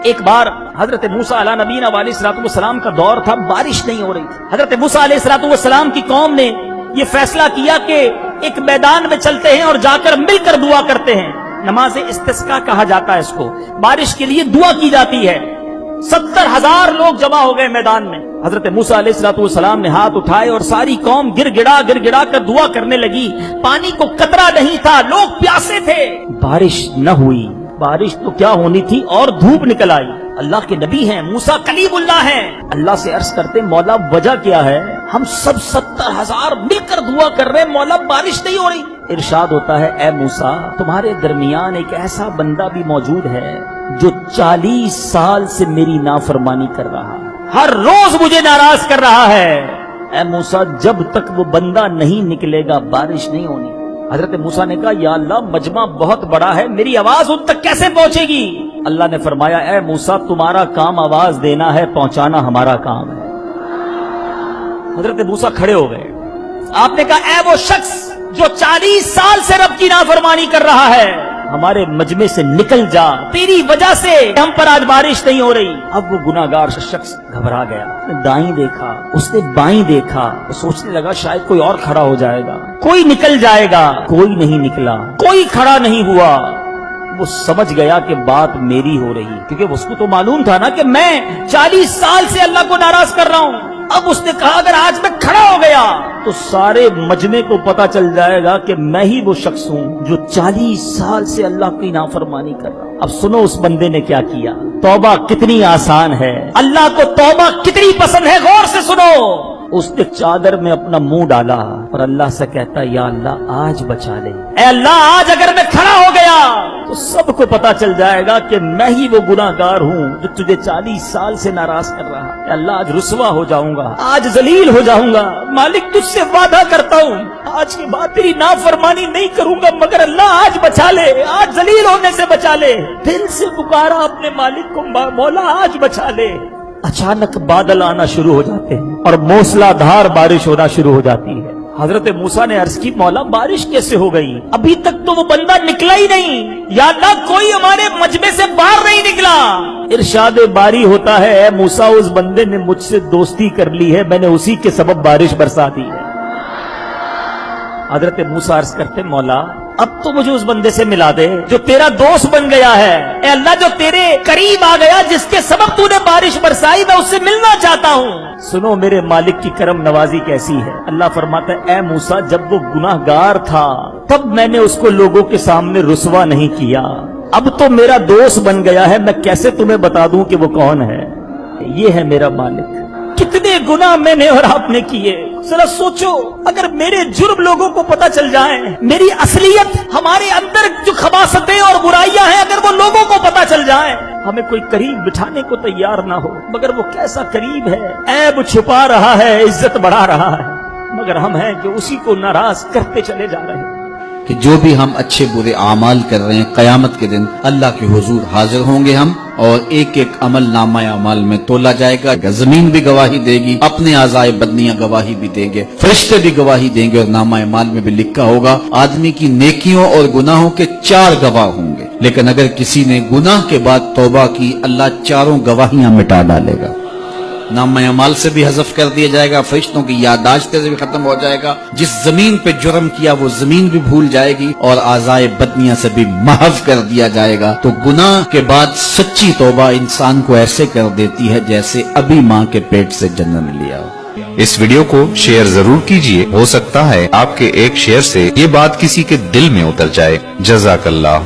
ایک بار حضرت موسیٰ علیہ نبینا علیہ الصلوۃ والسلام کا دور تھا، بارش نہیں ہو رہی تھی۔ حضرت موسیٰ علیہ الصلوۃ والسلام کی قوم نے یہ فیصلہ کیا کہ ایک میدان میں چلتے ہیں اور جا کر مل کر دعا کرتے ہیں۔ نماز استسقاء کہا جاتا ہے اس کو، بارش کے لیے دعا کی جاتی ہے۔ 70,000 لوگ جمع ہو گئے میدان میں۔ حضرت موسیٰ علیہ الصلوۃ والسلام نے ہاتھ اٹھائے اور ساری قوم گر گڑا کر دعا کرنے لگی۔ پانی کو قطرہ نہیں تھا، لوگ پیاسے تھے، بارش نہ ہوئی۔ بارش تو کیا ہونی تھی اور دھوپ نکل آئی۔ اللہ کے نبی ہیں، موسیٰ کلیم اللہ ہیں، اللہ سے عرض کرتے مولا وجہ کیا ہے؟ ہم سب 70,000 مل کر دعا کر رہے ہیں، مولا بارش نہیں ہو رہی۔ ارشاد ہوتا ہے اے موسیٰ تمہارے درمیان ایک ایسا بندہ بھی موجود ہے جو 40 سال سے میری نافرمانی کر رہا ہے، ہر روز مجھے ناراض کر رہا ہے۔ اے موسیٰ جب تک وہ بندہ نہیں نکلے گا بارش نہیں ہونی۔ حضرت موسیٰ نے کہا یا اللہ مجمع بہت بڑا ہے، میری آواز ان تک کیسے پہنچے گی؟ اللہ نے فرمایا اے موسیٰ تمہارا کام آواز دینا ہے، پہنچانا ہمارا کام ہے۔ حضرت موسیٰ کھڑے ہو گئے۔ آپ نے کہا اے وہ شخص جو 40 سال سے رب کی نافرمانی کر رہا ہے، ہمارے مجمع سے نکل جا، تیری وجہ سے ہم پر آج بارش نہیں ہو رہی۔ اب وہ گناہگار شخص گھبرا گیا، اس نے دائیں دیکھا، اس نے بائیں دیکھا، وہ سوچنے لگا شاید کوئی اور کھڑا ہو جائے گا، کوئی نکل جائے گا، کوئی نہیں نکلا، کوئی کھڑا نہیں ہوا۔ وہ سمجھ گیا کہ بات میری ہو رہی، کیونکہ اس کو تو معلوم تھا نا کہ میں 40 سال سے اللہ کو ناراض کر رہا ہوں۔ اب اس نے کہا اگر آج میں کھڑا ہو گیا تو سارے مجمع کو پتا چل جائے گا کہ میں ہی وہ شخص ہوں جو 40 سال سے اللہ کی نافرمانی کر رہا ہوں۔ اب سنو اس بندے نے کیا کیا۔ توبہ کتنی آسان ہے، اللہ کو توبہ کتنی پسند ہے، غور سے سنو۔ اس نے چادر میں اپنا منہ ڈالا اور اللہ سے کہتا یا اللہ آج بچا لے، اے اللہ آج اگر میں کھڑا ہو گیا تو سب کو پتا چل جائے گا کہ میں ہی وہ گناہگار ہوں جو تجھے 40 سال سے ناراض کر رہا ہے۔ اے اللہ آج رسوا ہو جاؤں گا، آج ذلیل ہو جاؤں گا، مالک تجھ سے وعدہ کرتا ہوں آج کے بعد تیری نافرمانی نہیں کروں گا، مگر اللہ آج بچا لے، آج ذلیل ہونے سے بچا لے۔ دل سے پکارا اپنے مالک کو مولا آج بچا لے۔ اچانک بادل آنا شروع ہو جاتے ہیں اور موسلا دھار بارش ہونا شروع ہو جاتی ہے۔ حضرت موسیٰ نے عرض کی مولا بارش کیسے ہو گئی؟ ابھی تک تو وہ بندہ نکلا ہی نہیں، یا اللہ کوئی ہمارے مجمع سے باہر نہیں نکلا۔ ارشاد باری ہوتا ہے اے موسیٰ اس بندے نے مجھ سے دوستی کر لی ہے، میں نے اسی کے سبب بارش برسا دی ہے۔ حضرت موسیٰ عرض کرتے مولا اب تو مجھے اس بندے سے ملا دے جو تیرا دوست بن گیا ہے، اے اللہ جو تیرے قریب آ گیا، جس کے سبب تو نے بارش برسائی، میں اس سے ملنا چاہتا ہوں۔ سنو میرے مالک کی کرم نوازی کیسی ہے۔ اللہ فرماتا ہے اے موسیٰ جب وہ گناہگار تھا تب میں نے اس کو لوگوں کے سامنے رسوا نہیں کیا، اب تو میرا دوست بن گیا ہے، میں کیسے تمہیں بتا دوں کہ وہ کون ہے؟ یہ ہے میرا مالک۔ کتنے گناہ میں نے اور آپ نے کیے، ذرا سوچو اگر میرے جرم لوگوں کو پتا چل جائیں، میری اصلیت، ہمارے اندر جو خباثتیں اور برائیاں ہیں اگر وہ لوگوں کو پتا چل جائیں، ہمیں کوئی قریب بٹھانے کو تیار نہ ہو، مگر وہ کیسا قریب ہے، عیب چھپا رہا ہے، عزت بڑھا رہا ہے، مگر ہم ہیں کہ اسی کو ناراض کرتے چلے جا رہے ہیں۔ کہ جو بھی ہم اچھے برے اعمال کر رہے ہیں قیامت کے دن اللہ کے حضور حاضر ہوں گے ہم، اور ایک ایک عمل نامہ اعمال میں تولا جائے گا۔ زمین بھی گواہی دے گی، اپنے اعضائے بدنیاں گواہی بھی دیں گے، فرشتے بھی گواہی دیں گے، اور نامہ اعمال میں بھی لکھا ہوگا آدمی کی نیکیوں اور گناہوں کے 4 گواہ ہوں گے، لیکن اگر کسی نے گناہ کے بعد توبہ کی اللہ 4 گواہیاں مٹا ڈالے گا، نامہ اعمال سے بھی حذف کر دیا جائے گا، فرشتوں کی یادداشتیں سے بھی ختم ہو جائے گا، جس زمین پہ جرم کیا وہ زمین بھی بھول جائے گی، اور اعضائے بدنیاں سے بھی محو کر دیا جائے گا۔ تو گناہ کے بعد سچی توبہ انسان کو ایسے کر دیتی ہے جیسے ابھی ماں کے پیٹ سے جنم لیا ہو۔ اس ویڈیو کو شیئر ضرور کیجئے، ہو سکتا ہے آپ کے ایک شیئر سے یہ بات کسی کے دل میں اتر جائے۔ جزاک اللہ۔